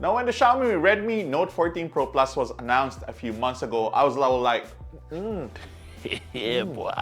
Now, when the Xiaomi Redmi Note 14 Pro Plus was announced a few months ago, I was like, Yeah, boy.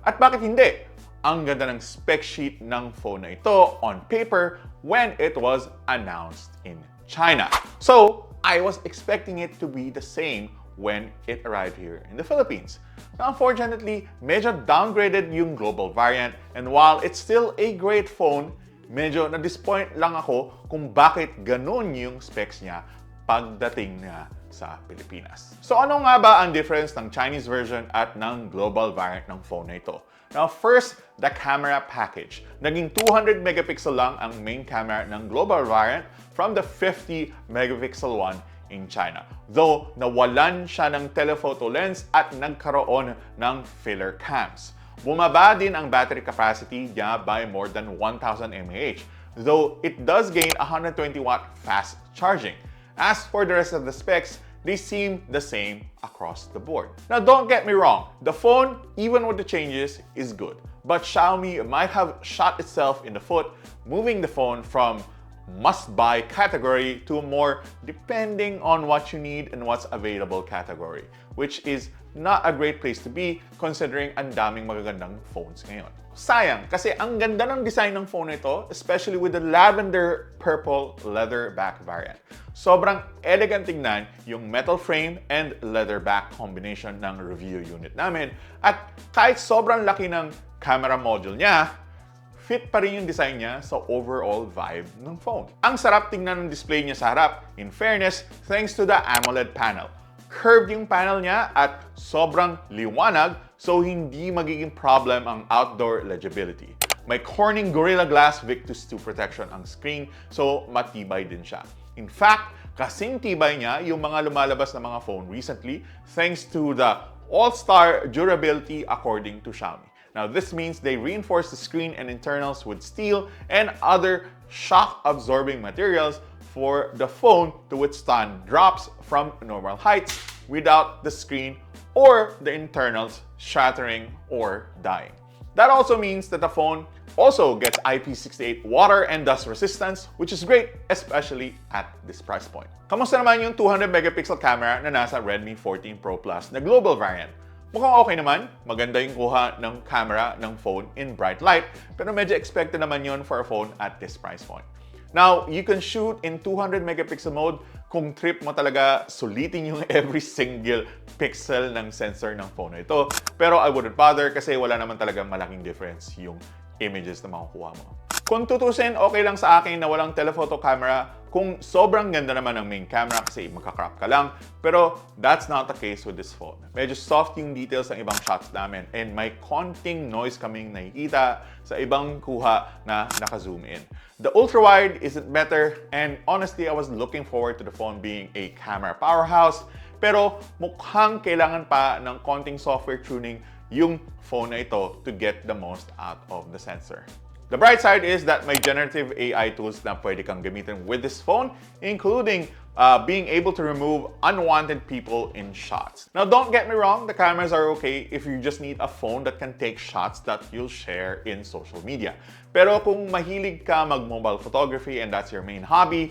At bakit hindi? Ang ganda ng spec sheet ng phone na ito on paper when it was announced in China. So, I was expecting it to be the same when it arrived here in the Philippines. Now, unfortunately, medyo downgraded yung global variant, and while it's still a great phone, medyo na-disappoint lang ako kung bakit ganun yung specs niya pagdating niya sa Pilipinas. So ano nga ba ang difference ng Chinese version at ng global variant ng phone na ito? Now first, the camera package. Naging 200 megapixel lang ang main camera ng global variant from the 50 megapixel one in China. Though nawalan siya ng telephoto lens at nagkaroon ng filler cams. Bumaba din ang battery capacity niya by more than 1,000 mAh, though it does gain 120 watt fast charging. As for the rest of the specs, they seem the same across the board. Now don't get me wrong, the phone, even with the changes, is good. But Xiaomi might have shot itself in the foot, moving the phone from must-buy category to a more depending on what you need and what's available category, which is not a great place to be considering ang daming magagandang phones ngayon. Sayang, kasi ang ganda ng design ng phone nito, especially with the lavender purple leather back variant. Sobrang elegant tingnan yung metal frame and leather back combination ng review unit namin. At kahit sobrang laki ng camera module niya, fit pa rin yung design niya sa overall vibe ng phone. Ang sarap tingnan ng display niya sa harap, in fairness, thanks to the AMOLED panel. Curved yung panel niya at sobrang liwanag, so hindi magiging problem ang outdoor legibility. May Corning Gorilla Glass Victus 2 protection ang screen, so matibay din siya. In fact, kasing tibay niya yung mga lumalabas na mga phone recently thanks to the all-star durability according to Xiaomi. Now, this means they reinforce the screen and internals with steel and other shock-absorbing materials for the phone to withstand drops from normal heights without the screen or the internals shattering or dying. That also means that the phone also gets IP68 water and dust resistance, which is great, especially at this price point. Kamusta naman yung 200 megapixel camera na nasa Redmi 14 Pro Plus na global variant? Mukhang okay naman, maganda yung kuha ng camera ng phone in bright light, pero medyo expected naman yun for a phone at this price point. Now, you can shoot in 200 megapixel mode kung trip mo talaga sulitin yung every single pixel ng sensor ng phone na ito. Pero I wouldn't bother kasi wala naman talagang malaking difference yung images na makukuha mo. Kung tutusin, okay lang sa akin na walang telephoto camera kung sobrang ganda naman ng main camera kasi magka-crop ka lang. Pero that's not the case with this phone. Medyo soft yung details ng ibang shots namin and may konting noise kaming nakikita sa ibang kuha na naka-zoom in. The ultra-wide isn't better and honestly, I was looking forward to the phone being a camera powerhouse. Pero mukhang kailangan pa ng konting software tuning yung phone na ito to get the most out of the sensor. The bright side is that may generative AI tools na pwede kang gamitin with this phone, including being able to remove unwanted people in shots. Now, don't get me wrong, the cameras are okay if you just need a phone that can take shots that you'll share in social media. Pero kung mahilig ka mag-mobile photography and that's your main hobby,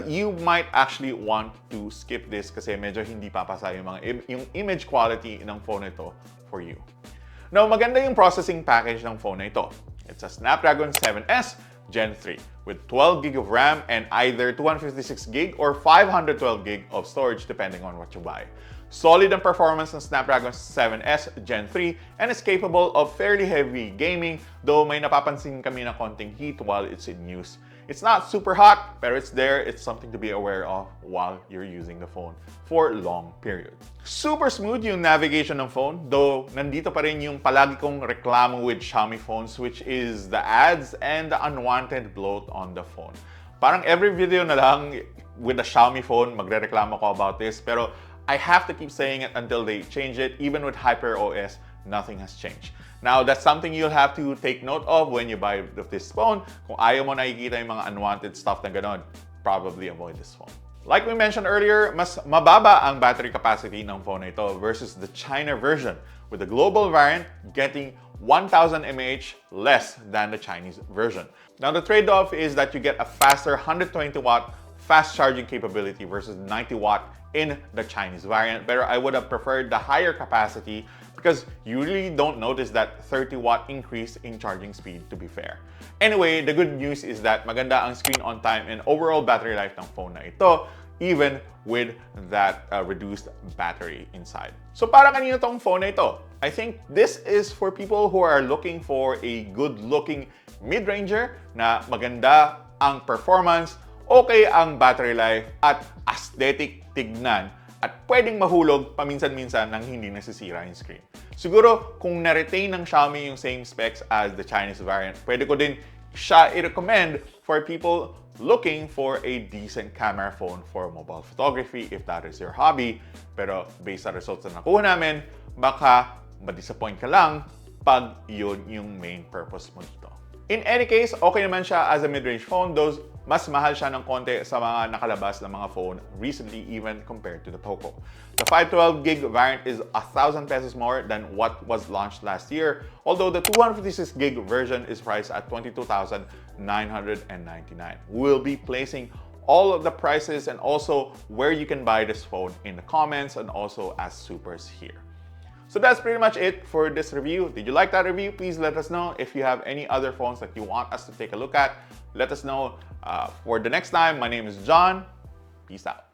you might actually want to skip this kasi medyo hindi papasa yung image quality ng phone ito for you. Now, maganda yung processing package ng phone na ito. It's a Snapdragon 7S Gen 3 with 12 GB of RAM and either 256 GB or 512 GB of storage depending on what you buy. Solid ang performance ng Snapdragon 7S Gen 3 and is capable of fairly heavy gaming, though may napapansin kami na konting heat while it's in use. It's not super hot, pero it's there. It's something to be aware of while you're using the phone for long periods. Super smooth yung navigation ng phone, though nandito pa rin yung palagi kong reklamo with Xiaomi phones, which is the ads and the unwanted bloat on the phone. Parang every video na lang with the Xiaomi phone, magre-reklamo ko about this, pero I have to keep saying it until they change it. Even with HyperOS, nothing has changed. Now, that's something you'll have to take note of when you buy this phone. Kung ayaw mo nakikita yung mga unwanted stuff na ganon, probably avoid this phone. Like we mentioned earlier, mas mababa ang battery capacity ng phone na ito versus the China version, with the global variant getting 1,000 mAh less than the Chinese version. Now, the trade-off is that you get a faster 120 watt fast charging capability versus 90 watt in the Chinese variant. But I would have preferred the higher capacity because you really don't notice that 30 watt increase in charging speed, to be fair. Anyway, the good news is that maganda ang screen on time and overall battery life ng phone na ito, even with that reduced battery inside. So para kanino tong phone na ito? I think this is for people who are looking for a good-looking mid-ranger na maganda ang performance, okay ang battery life, at aesthetic tignan, at pwedeng mahulog paminsan-minsan nang hindi nasisira yung screen. Siguro kung na-retain ng Xiaomi yung same specs as the Chinese variant, pwede ko din siya i-recommend for people looking for a decent camera phone for mobile photography if that is your hobby. Pero based sa results na nakuha namin, baka ma-disappoint ka lang pag yun yung main purpose mo dito. In any case, okay naman siya as a mid-range phone, though mas mahal siya ng konti sa mga nakalabas na mga phone recently even compared to the Poco. The 512GB variant is 1,000 pesos more than what was launched last year, although the 256GB version is priced at 22,999. We'll be placing all of the prices and also where you can buy this phone in the comments and also as supers here. So that's pretty much it for this review. Did you like that review? Please let us know. If you have any other phones that you want us to take a look at, let us know. For the next time, my name is John. Peace out.